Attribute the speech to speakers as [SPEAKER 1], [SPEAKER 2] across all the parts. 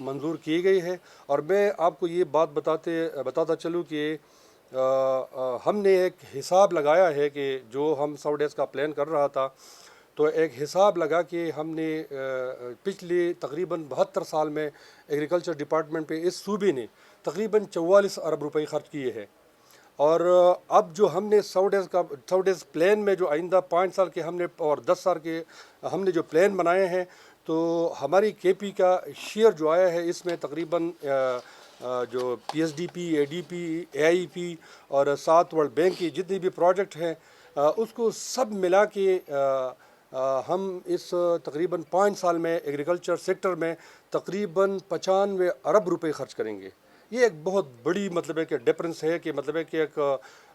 [SPEAKER 1] منظور کی گئی ہے. اور میں آپ کو یہ بات بتاتا چلوں کہ ہم نے ایک حساب لگایا ہے کہ جو ہم 100 ڈیز کا پلان کر رہا تھا تو ایک حساب لگا کہ ہم نے پچھلے تقریباً 72 سال میں ایگریکلچر ڈپارٹمنٹ پہ اس صوبے نے تقریباً 44 ارب روپے خرچ کیے ہیں. اور اب جو ہم نے 100 ڈیز پلان میں جو آئندہ 5 سال کے ہم نے اور 10 سال کے ہم نے جو پلان بنائے ہیں تو ہماری کے پی کا شیئر جو آیا ہے اس میں تقریباً جو پی ایس ڈی پی اے ڈی پی اے آئی پی اور ساتھ ورلڈ بینک کی جتنی بھی پروجیکٹ ہیں اس کو سب ملا کے ہم اس تقریباً 5 سال میں ایگریکلچر سیکٹر میں تقریباً 95 ارب روپے خرچ کریں گے. یہ ایک بہت بڑی مطلب ہے کہ ڈفرینس ہے کہ مطلب ہے کہ ایک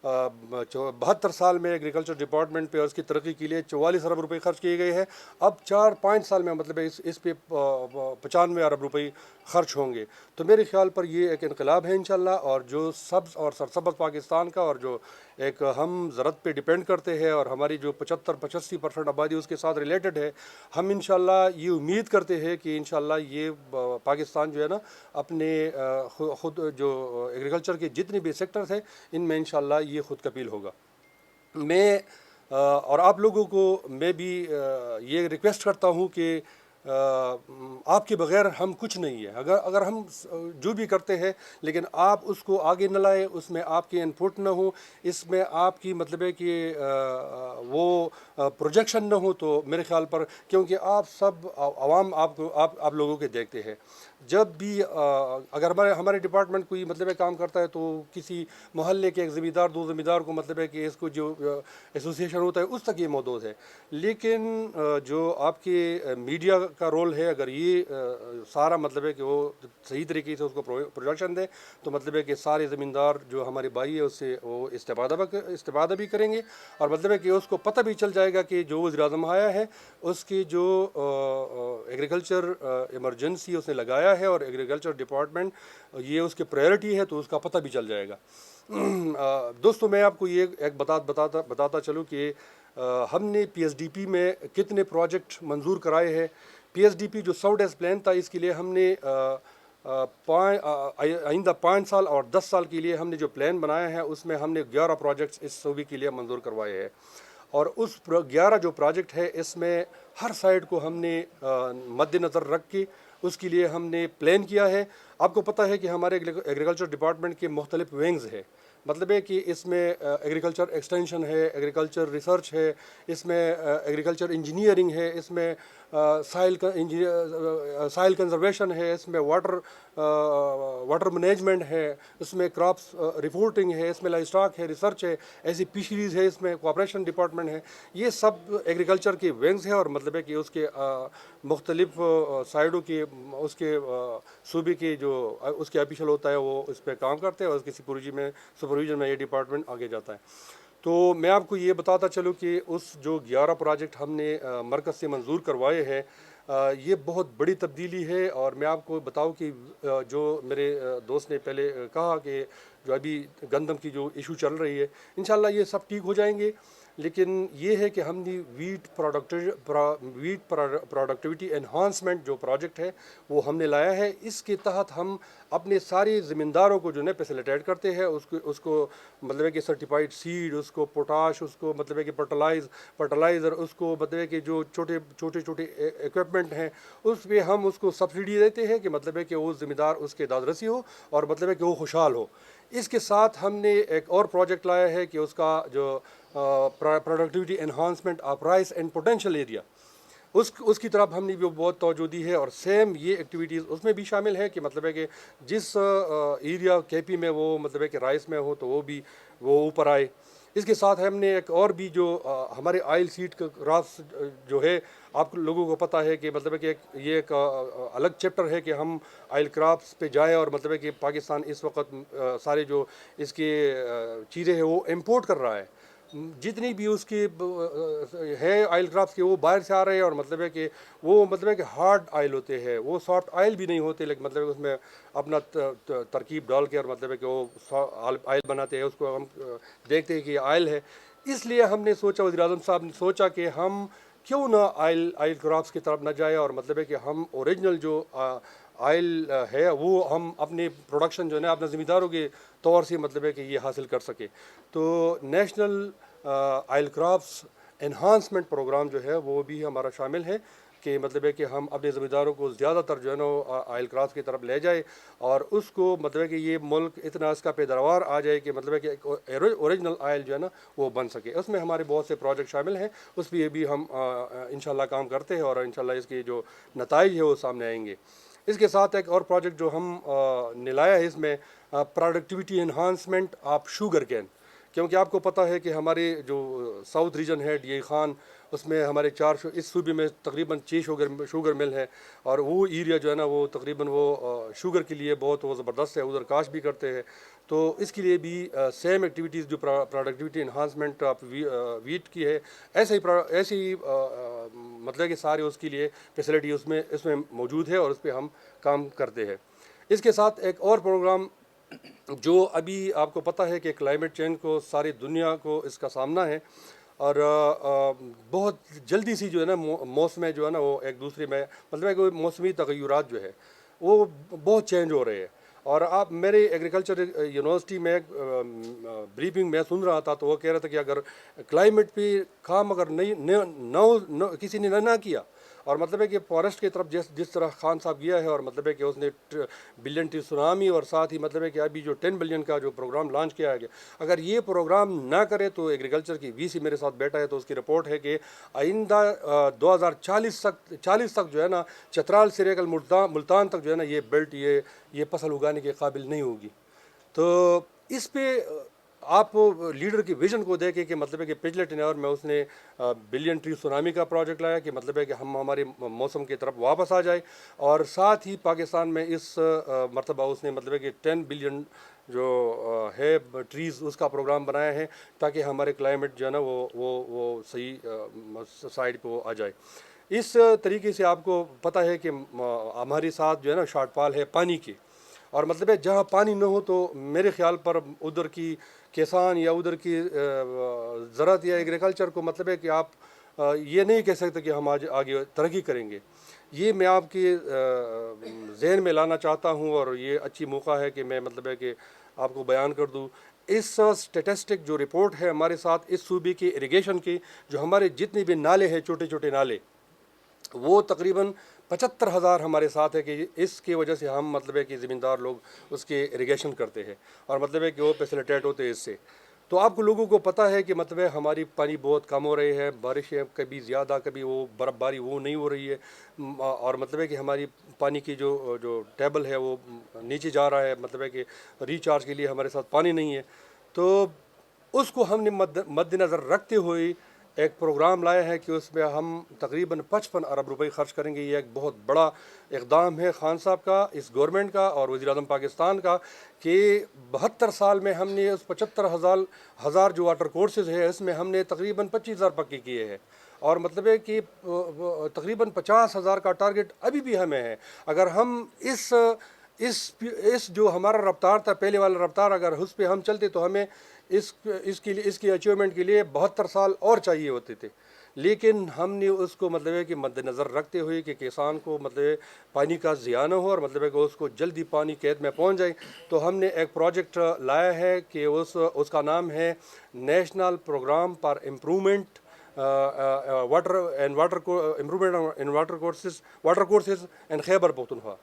[SPEAKER 1] 72 سال میں ایگریکلچر ڈپارٹمنٹ پہ اور اس کی ترقی کے لیے 44 ارب روپے خرچ کیے گئے ہیں. اب 4-5 سال میں مطلب ہے اس پہ 95 ارب روپے خرچ ہوں گے. تو میرے خیال پر یہ ایک انقلاب ہے انشاءاللہ. اور جو سبز اور سرسبز پاکستان کا اور جو ایک ہم زراعت پہ ڈیپینڈ کرتے ہیں اور ہماری جو 75-85% آبادی اس کے ساتھ ریلیٹڈ ہے, ہم انشاءاللہ یہ امید کرتے ہیں کہ انشاءاللہ یہ پاکستان جو ہے نا اپنے خود جو ایگریکلچر کے جتنے بھی سیکٹرز ہیں ان میں انشاءاللہ یہ خود کفیل ہوگا. میں اور آپ لوگوں کو میں بھی یہ ریکویسٹ کرتا ہوں کہ آپ کے بغیر ہم کچھ نہیں ہے. اگر ہم جو بھی کرتے ہیں لیکن آپ اس کو آگے نہ لائیں, اس میں آپ کی انپٹ نہ ہو, اس میں آپ کی مطلب ہے کہ وہ پروجیکشن نہ ہو تو میرے خیال پر, کیونکہ آپ سب عوام آپ لوگوں کے دیکھتے ہیں. جب بھی اگر ہمارے ڈپارٹمنٹ کوئی مطلب ہے کام کرتا ہے تو کسی محلے کے ایک زمیندار دو زمیندار کو مطلب ہے کہ اس کو جو ایسوسیشن ہوتا ہے اس تک یہ محدود ہے. لیکن جو آپ کے میڈیا کا رول ہے, اگر یہ سارا مطلب ہے کہ وہ صحیح طریقے سے اس کو پروجیکشن دے تو مطلب ہے کہ سارے زمیندار جو ہماری بھائی ہے اس سے وہ استفادہ بھی کریں گے. اور مطلب ہے کہ اس کو پتہ بھی چل جائے گا کہ جو وزیر اعظم آیا ہے اس کی جو ایگریکلچر ایمرجنسی اس نے لگایا ہے اور ایگریکلچر ڈپارٹمنٹ یہ اس کی پرائرٹی ہے تو اس کا پتہ بھی چل جائے گا. دوستو میں آپ کو یہ ایک بتاتا چلوں کہ ہم نے پی ایس ڈی پی میں کتنے پروجیکٹ منظور کرائے ہیں. پی ایس ڈی پی جو 100 ڈیز پلان تھا اس کے لیے ہم نے آئندہ 5 سال اور 10 سال کے لیے ہم نے جو پلان بنایا ہے اس میں ہم نے 11 پروجیکٹس اس صوبے کے لیے منظور کروائے ہیں. اور اس 11 جو پروجیکٹ ہے اس میں ہر سائٹ کو ہم نے مد نظر رکھ کے اس کے لیے ہم نے پلان کیا ہے. آپ کو پتہ ہے کہ ہمارے ایگریکلچر ڈپارٹمنٹ کے مختلف ونگز ہیں. مطلب ہے کہ اس میں ایگریکلچر ایکسٹینشن ہے, ایگریکلچر ریسرچ ہے, اس میں ایگریکلچر انجینئرنگ ہے, اس میں سائل کنزرویشن ہے, اس میں واٹر مینجمنٹ ہے, اس میں کراپس رپورٹنگ ہے, اس میں لائف اسٹاک ہے, ریسرچ ہے, ایسی فشریز ہے, اس میں کوآپریشن ڈپارٹمنٹ ہے. یہ سب ایگریکلچر کے ونگز ہیں اور مطلب ہے کہ اس کے مختلف سائڈوں کے اس کے صوبے کے جو اس کے آفیشل ہوتا ہے وہ اس پہ کام کرتے ہیں اور اس کی سپرویژن میں یہ ڈپارٹمنٹ آگے جاتا ہے. تو میں آپ کو یہ بتاتا چلوں کہ اس جو 11 پروجیکٹ ہم نے مرکز سے منظور کروائے ہیں یہ بہت بڑی تبدیلی ہے. اور میں آپ کو بتاؤں کہ جو میرے دوست نے پہلے کہا کہ جو ابھی گندم کی جو ایشو چل رہی ہے انشاءاللہ یہ سب ٹھیک ہو جائیں گے. لیکن یہ ہے کہ ہم نے ویٹ پروڈکٹیوٹی انہانسمنٹ جو پروجیکٹ ہے وہ ہم نے لایا ہے. اس کے تحت ہم اپنے سارے زمینداروں کو جو ہے فیسیلیٹیٹ کرتے ہیں اس کو مطلب ہے کہ سرٹیفائڈ سیڈ, اس کو پوٹاش, اس کو مطلب ہے کہ فرٹیلائزر, اس کو مطلب ہے کہ جو چھوٹے ایکوپمنٹ ہیں اس پہ ہم اس کو سبسڈی دیتے ہیں کہ مطلب ہے کہ وہ زمیندار اس کے دسترسی ہو اور مطلب ہے کہ وہ خوشحال ہو. اس کے ساتھ ہم نے ایک اور پروجیکٹ لایا ہے کہ اس کا جو productivity enhancement of rice and potential area اس کی طرف ہم نے بھی بہت توجہ دی ہے. اور سیم یہ ایکٹیویٹیز اس میں بھی شامل ہے کہ مطلب ہے کہ جس ایریا کے پی میں وہ مطلب ہے کہ رائس میں ہو تو وہ اوپر آئے. اس کے ساتھ ہم نے ایک اور بھی جو ہمارے آئل سیڈ کا کراس جو ہے آپ لوگوں کو پتہ ہے کہ مطلب ہے کہ یہ ایک الگ چیپٹر ہے کہ ہم آئل کراپس پہ جائیں. اور مطلب ہے کہ پاکستان اس وقت سارے جو اس کے چیزیں ہیں وہ امپورٹ کر رہا ہے. جتنی بھی اس کی ہے آئل کراپس کے وہ باہر سے آ رہے ہیں اور مطلب ہے کہ وہ مطلب ہے کہ ہارڈ آئل ہوتے ہیں, وہ سافٹ آئل بھی نہیں ہوتے, لیکن مطلب ہے اس میں اپنا ترکیب ڈال کے اور مطلب ہے کہ وہ آئل بناتے ہیں. اس کو ہم دیکھتے ہیں کہ یہ آئل ہے. اس لیے ہم نے سوچا, وزیر اعظم صاحب نے سوچا کہ ہم کیوں نہ آئل کراپس کی طرف نہ جائے اور مطلب ہے کہ ہم اوریجنل جو آئل ہے وہ ہم اپنے پروڈکشن جو ہے نا اپنے زمینداروں کے طور سے مطلب ہے کہ یہ حاصل کر سکے. تو national oil crops enhancement programme جو ہے وہ بھی ہمارا شامل ہے کہ مطلب ہے کہ ہم اپنے زمینداروں کو زیادہ تر جو ہے نا آئل کراپس کی طرف لے جائے اور اس کو مطلب ہے کہ یہ ملک اتنا اس کا پیداوار آ جائے کہ مطلب ہے کہ اوریجنل آئل جو ہے نا وہ بن سکے. اس میں ہمارے بہت سے پروجیکٹ شامل ہیں, اس پہ بھی ہم انشاءاللہ کام کرتے ہیں اور انشاءاللہ اس کے جو نتائج ہے وہ سامنے آئیں گے. اس کے ساتھ ایک اور پروجیکٹ جو ہم نے لایا ہے اس میں productivity enhancement of sugar cane, کیونکہ آپ کو پتہ ہے کہ ہمارے جو ساؤتھ ریجن ہے ڈی خان اس میں ہمارے اس صوبے میں تقریباً 6 شوگر مل ہے اور وہ ایریا جو ہے نا وہ تقریباً وہ شوگر کے لیے بہت وہ زبردست ہے, ادھر کاشت بھی کرتے ہیں. تو اس کے لیے بھی سیم ایکٹیویٹیز جو پروڈکٹیوٹی انہانسمنٹ آف ویٹ کی ہے ایسے ہی مطلب کہ سارے اس کے لیے فیسلٹی اس میں موجود ہے اور اس پہ ہم کام کرتے ہیں. اس کے ساتھ ایک اور پروگرام جو ابھی آپ کو پتہ ہے کہ کلائمیٹ چینج کو ساری دنیا کو اس کا سامنا ہے اور بہت جلدی سی جو ہے نا موسم جو ہے نا وہ ایک دوسرے میں مطلب ہے کہ موسمی تغیرات جو ہے وہ بہت چینج ہو رہے ہیں. اور آپ میرے ایگریکلچر یونیورسٹی میں بریفنگ میں سن رہا تھا تو وہ کہہ رہا تھا کہ اگر کلائمیٹ پہ کام اگر کسی نے نہ کیا اور مطلب ہے کہ فارسٹ کی طرف جس طرح خان صاحب گیا ہے اور مطلب ہے کہ اس نے بلین ٹی سونامی اور ساتھ ہی مطلب ہے کہ ابھی جو 10 بلین کا جو پروگرام لانچ کیا گیا, اگر یہ پروگرام نہ کرے تو ایگریکلچر کی وی سی میرے ساتھ بیٹھا ہے تو اس کی رپورٹ ہے کہ آئندہ 2040 تک جو ہے نا چترال سے لے کر ملتان تک جو ہے نا یہ بیلٹ یہ فصل اگانے کے قابل نہیں ہوگی. تو اس پہ آپ لیڈر کی ویژن کو دیکھیں کہ مطلب ہے کہ پچھلے ٹینیور میں اس نے بلین ٹری سونامی کا پروجیکٹ لایا کہ مطلب ہے کہ ہم ہمارے موسم کی طرف واپس آ جائے اور ساتھ ہی پاکستان میں اس مرتبہ اس نے مطلب ہے کہ 10 بلین جو ہے ٹریز اس کا پروگرام بنایا ہے تاکہ ہمارے کلائمیٹ جو ہے نا وہ صحیح سائڈ پہ وہ آ جائے. اس طریقے سے آپ کو پتہ ہے کہ ہمارے ساتھ جو ہے نا شارٹ فال ہے پانی کی اور مطلب ہے جہاں پانی نہ ہو تو میرے خیال پر ادھر کی کسان یا ادھر کی زراعت یا ایگریکلچر کو مطلب ہے کہ آپ یہ نہیں کہہ سکتے کہ ہم آگے ترقی کریں گے. یہ میں آپ کے ذہن میں لانا چاہتا ہوں اور یہ اچھی موقع ہے کہ میں مطلب ہے کہ آپ کو بیان کر دوں. اس سٹیٹسٹک جو رپورٹ ہے ہمارے ساتھ اس صوبے کی اریگیشن کی جو ہمارے جتنے بھی نالے ہیں چھوٹے چھوٹے نالے وہ تقریباً 75,000 ہمارے ساتھ ہے کہ اس کی وجہ سے ہم مطلب ہے کہ زمیندار لوگ اس کے اریگیشن کرتے ہیں اور مطلب ہے کہ وہ فیسیلیٹیٹ ہوتے ہیں اس سے. تو آپ کو لوگوں کو پتہ ہے کہ مطلب ہے ہماری پانی بہت کم ہو رہی ہے, بارشیں کبھی زیادہ کبھی وہ برف باری وہ نہیں ہو رہی ہے اور مطلب ہے کہ ہماری پانی کی جو ٹیبل ہے وہ نیچے جا رہا ہے, مطلب ہے کہ ریچارج کے لیے ہمارے ساتھ پانی نہیں ہے. تو اس کو ہم نے مد نظر رکھتے ہوئے ایک پروگرام لایا ہے کہ اس میں ہم تقریباً 55 ارب روپے خرچ کریں گے. یہ ایک بہت بڑا اقدام ہے خان صاحب کا, اس گورنمنٹ کا اور وزیر اعظم پاکستان کا کہ 72 سال میں ہم نے اس 75,000 جو واٹر کورسز ہے اس میں ہم نے تقریباً 25,000 پکے کیے ہیں اور مطلب ہے کہ تقریباً 50,000 کا ٹارگٹ ابھی بھی ہمیں ہے. اگر ہم اس جو ہمارا رفتار تھا پہلے والا رفتار اگر اس پہ ہم چلتے تو ہمیں اس کی اچیومنٹ کے لیے 72 سال اور چاہیے ہوتے تھے. لیکن ہم نے اس کو مطلب ہے کہ مد نظر رکھتے ہوئے کہ کسان کو مطلب پانی کا ضیاع نہ ہو اور مطلب ہے کہ اس کو جلدی پانی کھیت میں پہنچ جائے تو ہم نے ایک پروجیکٹ لایا ہے کہ اس کا نام ہے national programme for improvement water courses and Khyber Pakhtunkhwa.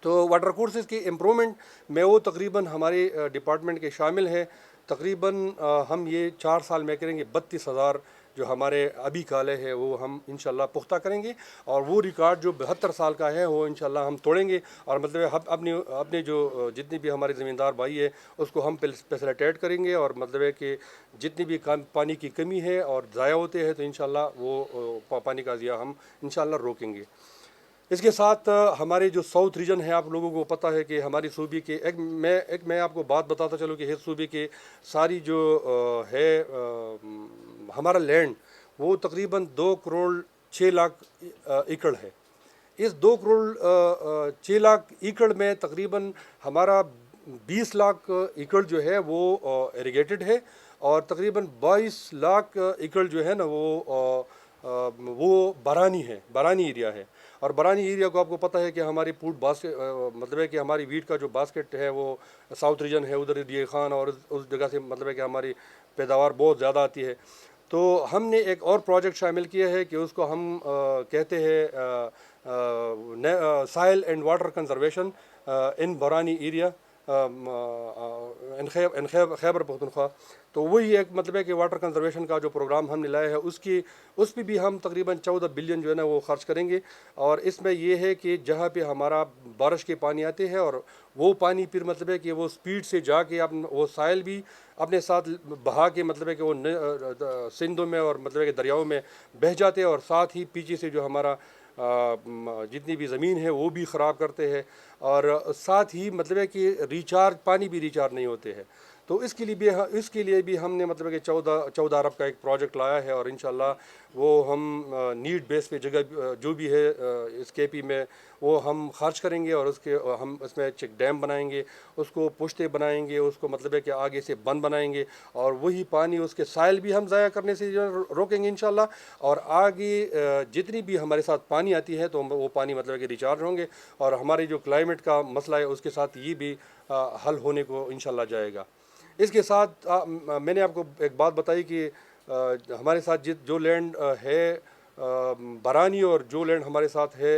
[SPEAKER 1] تو واٹر کورسز کی امپرومنٹ میں وہ تقریباً ہمارے ڈپارٹمنٹ کے شامل ہیں. تقریباً ہم یہ 4 سال میں کریں گے 32,000 جو ہمارے ابھی کالے ہیں وہ ہم انشاءاللہ پختہ کریں گے اور وہ ریکارڈ جو 72 سال کا ہے وہ انشاءاللہ ہم توڑیں گے اور مطلب اپنے جو جتنی بھی ہمارے زمیندار بھائی ہے اس کو ہم فیسیلیٹیٹ کریں گے اور مطلب ہے کہ جتنی بھی پانی کی کمی ہے اور ضائع ہوتے ہیں تو انشاءاللہ وہ پانی کا ضیاع ہم انشاءاللہ روکیں گے. اس کے ساتھ ہمارے جو ساؤتھ ریجن ہے آپ لوگوں کو پتہ ہے کہ ہماری صوبے کے میں آپ کو بات بتاتا چلوں کہ اس صوبے کے ساری جو ہے ہمارا لینڈ وہ تقریباً 2 کروڑ 6 لاکھ ایکڑ ہے. اس 2 کروڑ 6 لاکھ ایکڑ میں تقریباً ہمارا 20 لاکھ ایکڑ جو ہے وہ ایریگیٹڈ ہے اور تقریباً 22 لاکھ ایکڑ جو ہے نا وہ وہ بارانی ہے، بارانی ایریا ہے، اور بارانی ایریا کو آپ کو پتہ ہے کہ ہماری فوڈ باسکٹ مطلب ہے کہ ہماری ویٹ کا جو باسکٹ ہے وہ ساؤتھ ریجن ہے، ادھر ڈی خان اور اس جگہ سے مطلب ہے کہ ہماری پیداوار بہت زیادہ آتی ہے. تو ہم نے ایک اور پروجیکٹ شامل کیا ہے کہ اس کو ہم کہتے ہیں soil and water conservation in barani area in Khyber Pakhtunkhwa. تو وہی ایک مطلب ہے کہ واٹر کنزرویشن کا جو پروگرام ہم نے لایا ہے اس پہ بھی ہم تقریباً 14 بلین جو ہے نا وہ خرچ کریں گے. اور اس میں یہ ہے کہ جہاں پہ ہمارا بارش کے پانی آتے ہیں اور وہ پانی پھر مطلب ہے کہ وہ سپیڈ سے جا کے وہ سائل بھی اپنے ساتھ بہا کے مطلب ہے کہ وہ سندھوں میں اور مطلب ہے کہ دریاؤں میں بہہ جاتے ہیں، اور ساتھ ہی پیچھے سے جو ہمارا جتنی بھی زمین ہے وہ بھی خراب کرتے ہیں، اور ساتھ ہی مطلب ہے کہ ریچارج پانی بھی ریچارج نہیں ہوتے ہیں. تو اس کے لیے بھی ہم نے مطلب کہ 14 ارب کا ایک پروجیکٹ لایا ہے، اور انشاءاللہ وہ ہم نیڈ بیس پہ جگہ جو بھی ہے اس کے پی میں وہ ہم خرچ کریں گے، اور ہم اس میں چیک ڈیم بنائیں گے، اس کو پشتے بنائیں گے، اس کو مطلب ہے کہ آگے سے بند بنائیں گے، اور وہی پانی اس کے سائل بھی ہم ضائع کرنے سے روکیں گے انشاءاللہ. اور آگے جتنی بھی ہمارے ساتھ پانی آتی ہے تو وہ پانی مطلب ہے کہ ریچارج ہوں گے، اور ہماری جو کلائمیٹ کا مسئلہ ہے اس کے ساتھ یہ بھی حل ہونے کو انشاءاللہ جائے گا. اس کے ساتھ میں نے آپ کو ایک بات بتائی کہ ہمارے ساتھ جو لینڈ ہے بارانی اور جو لینڈ ہمارے ساتھ ہے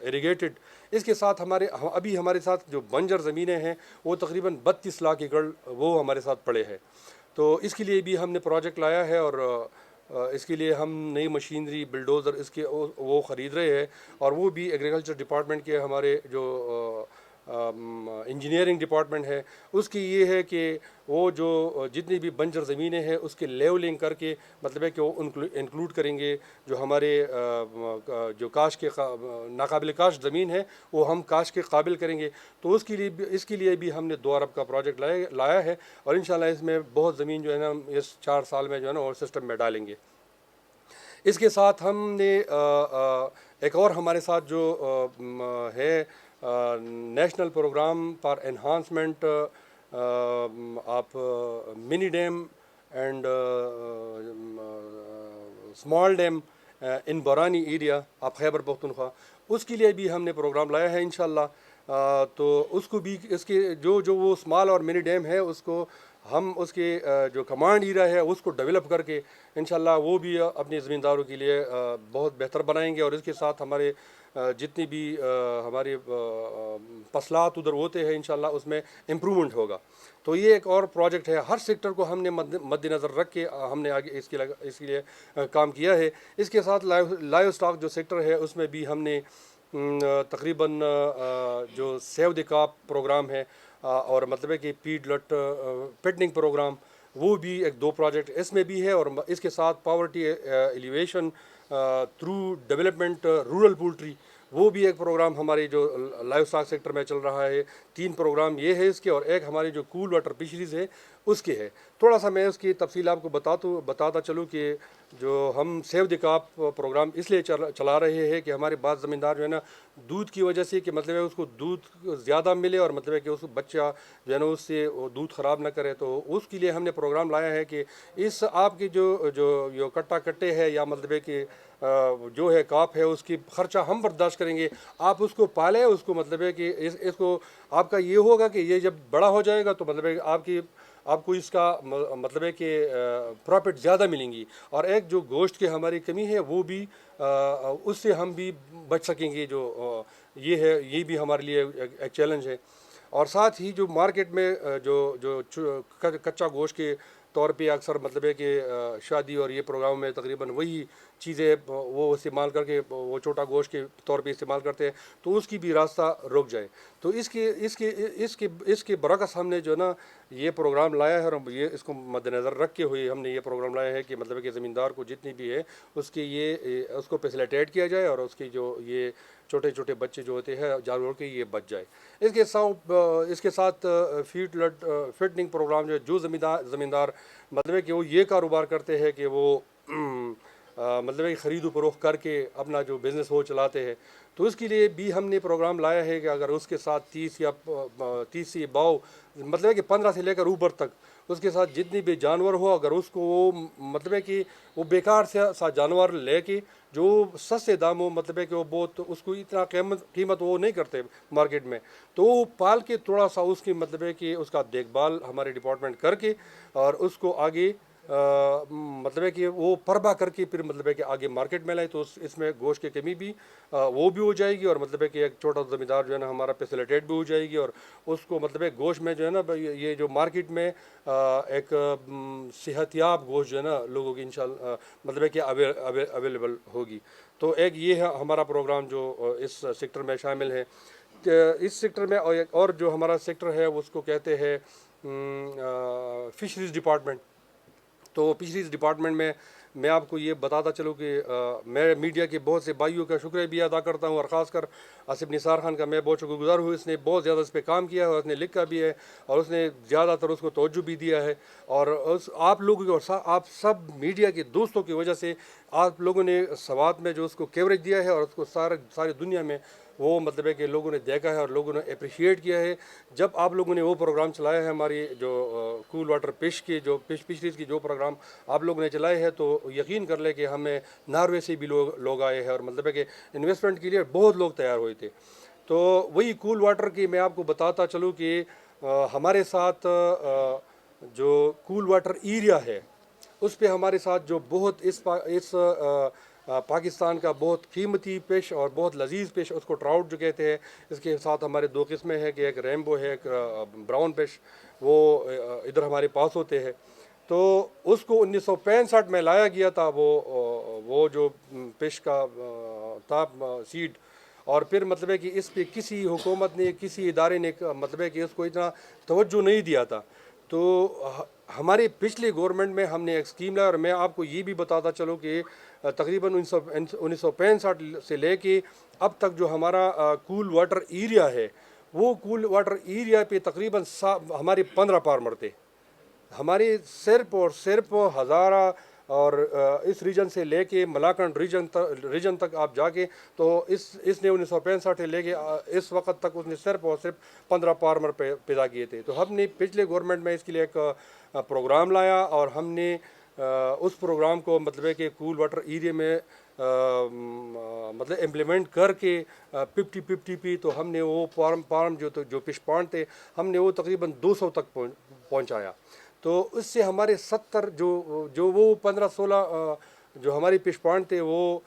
[SPEAKER 1] ایریگیٹڈ، اس کے ساتھ ابھی ہمارے ساتھ جو بنجر زمینیں ہیں وہ تقریباً 32 لاکھ ایکڑ وہ ہمارے ساتھ پڑے ہیں. تو اس کے لیے بھی ہم نے پروجیکٹ لایا ہے، اور اس کے لیے ہم نئی مشینری بلڈوزر وہ خرید رہے ہیں، اور وہ بھی ایگریکلچر ڈپارٹمنٹ کے ہمارے جو انجینئرنگ ڈپارٹمنٹ ہے اس کی یہ ہے کہ وہ جو جتنی بھی بنجر زمینیں ہیں اس کے لیولنگ کر کے مطلب ہے کہ وہ انکلوڈ کریں گے، جو ہمارے جو کاشت کے ناقابل کاشت زمین ہے وہ ہم کاشت کے قابل کریں گے. تو اس کے لیے بھی ہم نے 2 ارب کا پروجیکٹ لایا ہے، اور انشاءاللہ اس میں بہت زمین جو ہے نا اس 4 سال میں جو ہے نا اور سسٹم میں ڈالیں گے. اس کے ساتھ ہم نے ایک اور ہمارے ساتھ جو ہے national programme for enhancement of mini dam and small dam in barani area of Khyber Pakhtunkhwa, اس کے لیے بھی ہم نے پروگرام لایا ہے انشاءاللہ. تو اس کو بھی اس کے جو وہ اسمال اور منی ڈیم ہے اس کو ہم اس کے جو کمانڈ ایریا ہے اس کو ڈیولپ کر کے انشاءاللہ وہ بھی اپنے زمینداروں کے لیے بہت بہتر بنائیں گے، اور اس کے ساتھ ہمارے جتنی بھی ہمارے فصلات ادھر ہوتے ہیں انشاءاللہ اس میں امپرومنٹ ہوگا. تو یہ ایک اور پروجیکٹ ہے، ہر سیکٹر کو ہم نے مد نظر رکھ کے ہم نے آگے اس کے لیے کام کیا ہے. اس کے ساتھ لائیو اسٹاک جو سیکٹر ہے اس میں بھی ہم نے تقریباً جو سیو دی کاپ پروگرام ہے اور مطلب ہے کہ پیڈ لٹ پیٹنگ پروگرام، وہ بھی ایک 2 پروجیکٹ اس میں بھی ہے، اور اس کے ساتھ poverty alleviation through development rural poultry, وہ بھی ایک پروگرام ہمارے جو لائیو اسٹاک سیکٹر میں چل رہا ہے. 3 پروگرام یہ ہے اس کے، اور ایک ہماری جو کول واٹر فشریز ہے اس کے ہے. تھوڑا سا میں اس کی تفصیل آپ کو بتاتا چلوں کہ جو ہم سیو دی کاپ پروگرام اس لیے چلا رہے ہیں کہ ہمارے بعض زمیندار جو ہے نا دودھ کی وجہ سے کہ مطلب ہے اس کو دودھ زیادہ ملے، اور مطلب ہے کہ اس بچہ جو ہے نا اس سے وہ دودھ خراب نہ کرے، تو اس کے لیے ہم نے پروگرام لایا ہے کہ اس آپ کی جو کٹا کٹے ہے یا مطلب ہے کہ جو ہے کاپ ہے اس کی خرچہ ہم برداشت کریں گے، آپ اس کو پالیں، اس کو مطلب ہے کہ اس کو آپ کا یہ ہوگا کہ یہ جب بڑا ہو جائے گا تو مطلب ہے کہ آپ کو اس کا مطلب ہے کہ پروفٹ زیادہ ملیں گی، اور ایک جو گوشت کی ہماری کمی ہے وہ بھی اس سے ہم بھی بچ سکیں گے. جو یہ بھی ہمارے لیے ایک چیلنج ہے. اور ساتھ ہی جو مارکیٹ میں جو کچا گوشت کے طور پہ اکثر مطلب ہے کہ شادی اور یہ پروگرام میں تقریباً وہی چیزیں وہ استعمال کر کے وہ چھوٹا گوشت کے طور پہ استعمال کرتے ہیں، تو اس کی بھی راستہ روک جائے. تو اس کے برعکس ہم نے جو نا یہ پروگرام لایا ہے، اور یہ اس کو مد نظر رکھ کے ہوئے ہم نے یہ پروگرام لایا ہے کہ مطلب کہ زمیندار کو جتنی بھی ہے اس کو فیسیلیٹیٹ کیا جائے، اور اس کی جو یہ چھوٹے چھوٹے بچے جو ہوتے ہیں جانوروں کے یہ بچ جائے. اس کے ساتھ فیڈ لٹ فٹنگ پروگرام جو زمیندار مطلب ہے کہ وہ یہ کاروبار کرتے ہیں کہ وہ مطلب ہے کہ خرید و فروخت کر کے اپنا جو بزنس وہ چلاتے ہیں. تو اس کے لیے بھی ہم نے پروگرام لایا ہے کہ اگر اس کے ساتھ 30 سے باؤ مطلب ہے کہ 15 سے لے کر اوپر تک اس کے ساتھ جتنی بھی جانور ہو, اگر اس کو وہ مطلب ہے کہ وہ بیکار سے ساتھ جانور لے کے جو سستے دام ہو, مطلب ہے کہ وہ بہت اس کو اتنا قیمت وہ نہیں کرتے مارکیٹ میں, تو وہ پال کے تھوڑا سا اس کی مطلب ہے کہ اس کا دیکھ بھال ہمارے ڈپارٹمنٹ کر کے اور اس کو آگے مطلب ہے کہ وہ پربا کر کے پھر مطلب ہے کہ آگے مارکیٹ میں لائے, تو اس میں گوشت کی کمی بھی وہ بھی ہو جائے گی, اور مطلب ہے کہ ایک چھوٹا زمیندار جو ہے نا ہمارا فیسیلیٹیٹ بھی ہو جائے گی, اور اس کو مطلب ہے گوشت میں جو ہے نا یہ جو مارکیٹ میں ایک صحت یاب گوشت جو ہے نا لوگوں کی انشاءاللہ مطلب ہے کہ اویلیبل ہوگی. تو ایک یہ ہے ہمارا پروگرام جو اس سیکٹر میں شامل ہے. اس سیکٹر میں اور جو ہمارا سیکٹر ہے اس کو کہتے ہیں فشریز ڈپارٹمنٹ. تو فشریز ڈپارٹمنٹ میں آپ کو یہ بتاتا چلوں کہ میں میڈیا کے بہت سے بھائیوں کا شکریہ بھی ادا کرتا ہوں, اور خاص کر آصف نثار خان کا میں بہت شکر گزار ہوں. اس نے بہت زیادہ اس پہ کام کیا ہے, اور اس نے لکھا بھی ہے, اور اس نے زیادہ تر اس کو توجہ بھی دیا ہے, اور آپ لوگوں اور آپ سب میڈیا کے دوستوں کی وجہ سے آپ لوگوں نے سوات میں جو اس کو کوریج دیا ہے, اور اس کو ساری دنیا میں وہ مطلب ہے کہ لوگوں نے دیکھا ہے اور لوگوں نے اپریشیٹ کیا ہے. جب آپ لوگوں نے وہ پروگرام چلایا ہے ہماری جو کول واٹر فش کی جو فشریز کی جو پروگرام آپ لوگوں نے چلائے ہیں, تو یقین کر لیں کہ ہمیں ناروے سے بھی لوگ آئے ہیں, اور مطلب ہے کہ انویسٹمنٹ کے لیے بہت لوگ تیار ہوئے تھے. تو وہی کول واٹر کی میں آپ کو بتاتا چلوں کہ ہمارے ساتھ جو کول واٹر ایریا ہے اس پہ ہمارے ساتھ جو بہت اس پاکستان کا بہت قیمتی فش اور بہت لذیذ فش, اس کو ٹراؤٹ جو کہتے ہیں, اس کے ساتھ ہمارے دو قسمیں ہیں کہ ایک ریمبو ہے, ایک براؤن فش, وہ ادھر ہمارے پاس ہوتے ہیں. تو اس کو 1965 میں لایا گیا تھا وہ جو فش کا تھا سیڈ, اور پھر مطلب ہے کہ اس پہ کسی حکومت نے کسی ادارے نے مطلب ہے کہ اس کو اتنا توجہ نہیں دیا تھا. تو ہمارے پچھلے گورنمنٹ میں ہم نے ایک اسکیم لایا, اور میں آپ کو یہ بھی بتاتا چلوں کہ تقریباً 1965 سے لے کے اب تک جو ہمارا کول واٹر ایریا ہے, وہ کول واٹر ایریا پہ تقریباً ہمارے 15 فارمر تھے. ہمارے صرف اور صرف ہزارہ اور اس ریجن سے لے کے ملاکنڈ ریجن تک آپ جا کے, تو اس نے 1965 سے لے کے اس وقت تک اس نے صرف اور صرف 15 فارمر پیدا کیے تھے. تو ہم نے پچھلے گورنمنٹ میں اس کے لیے ایک پروگرام لایا, اور ہم نے اس پروگرام کو مطلب ہے کہ کول واٹر ایریا میں مطلب امپلیمنٹ کر کے 50-50 پی, تو ہم نے وہ فارم جو فش پانڈ تھے ہم نے وہ تقریباً 200 تک پہنچایا. تو اس سے ہمارے 70 جو وہ 15-16 جو ہماری فش پانڈ تھے, وہ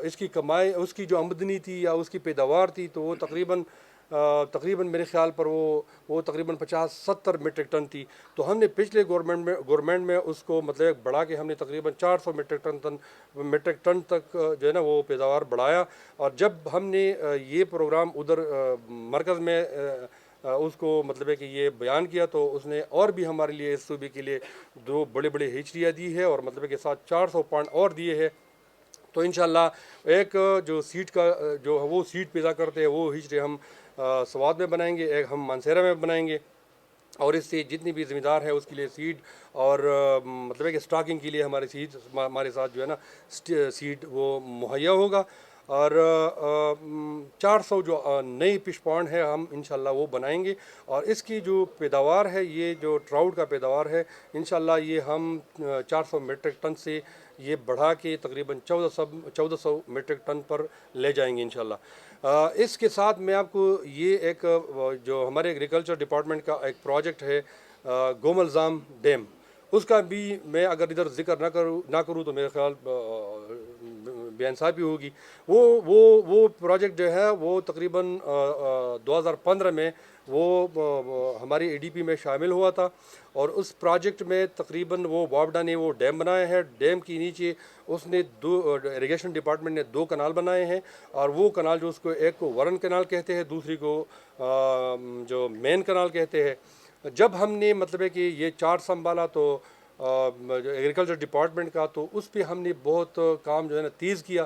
[SPEAKER 1] اس کی کمائی, اس کی جو آمدنی تھی یا اس کی پیداوار تھی, تو وہ تقریباً میرے خیال پر وہ تقریباً 50-70 میٹرک ٹن تھی. تو ہم نے پچھلے گورنمنٹ میں اس کو مطلب بڑھا کے ہم نے تقریباً 400 میٹرک ٹن تک جو ہے نا وہ پیداوار بڑھایا. اور جب ہم نے یہ پروگرام ادھر مرکز میں اس کو مطلب ہے کہ یہ بیان کیا, تو اس نے اور بھی ہمارے لیے اس صوبے کے لیے 2 بڑے ہچڑیاں دی ہے, اور مطلب ہے کہ ساتھ 400 پانڈ اور دیے ہیں. تو انشاءاللہ ایک جو سیٹ کا جو وہ سیٹ پیدا کرتے ہیں وہ ہچڑے ہم سوات میں بنائیں گے, ایک ہم مانسیرا میں بنائیں گے, اور اس سے جتنی بھی زمیندار ہے اس کے لیے سیڈ اور مطلب ہے کہ سٹاکنگ کے لیے ہمارے ساتھ جو ہے نا سیڈ وہ مہیا ہوگا. اور 400 جو نئی فش پانڈ ہے ہم انشاءاللہ وہ بنائیں گے, اور اس کی جو پیداوار ہے, یہ جو ٹراؤٹ کا پیداوار ہے, انشاءاللہ یہ ہم 400 میٹرک ٹن سے یہ بڑھا کے تقریباً 1400 میٹرک ٹن پر لے جائیں گے انشاءاللہ. اس کے ساتھ میں آپ کو یہ ایک جو ہمارے ایگریکلچر ڈپارٹمنٹ کا ایک پروجیکٹ ہے گوملزام ڈیم, اس کا بھی میں اگر ادھر ذکر نہ کروں تو میرے خیال بے انصافی ہوگی. وہ پروجیکٹ جو ہے وہ تقریباً 2015 میں وہ ہماری اے ڈی پی میں شامل ہوا تھا, اور اس پروجیکٹ میں تقریباً وہ وابڈا نے وہ ڈیم بنایا ہے. ڈیم کے نیچے اس نے اریگیشن ڈپارٹمنٹ نے 2 کنال بنائے ہیں, اور وہ کنال جو اس کو ایک کو ورن کنال کہتے ہیں, دوسری کو جو مین کنال کہتے ہیں. جب ہم نے مطلب ہے کہ یہ چارج سنبھالا تو ایگریکلچر ڈپارٹمنٹ کا, تو اس پہ ہم نے بہت کام جو ہے نا تیز کیا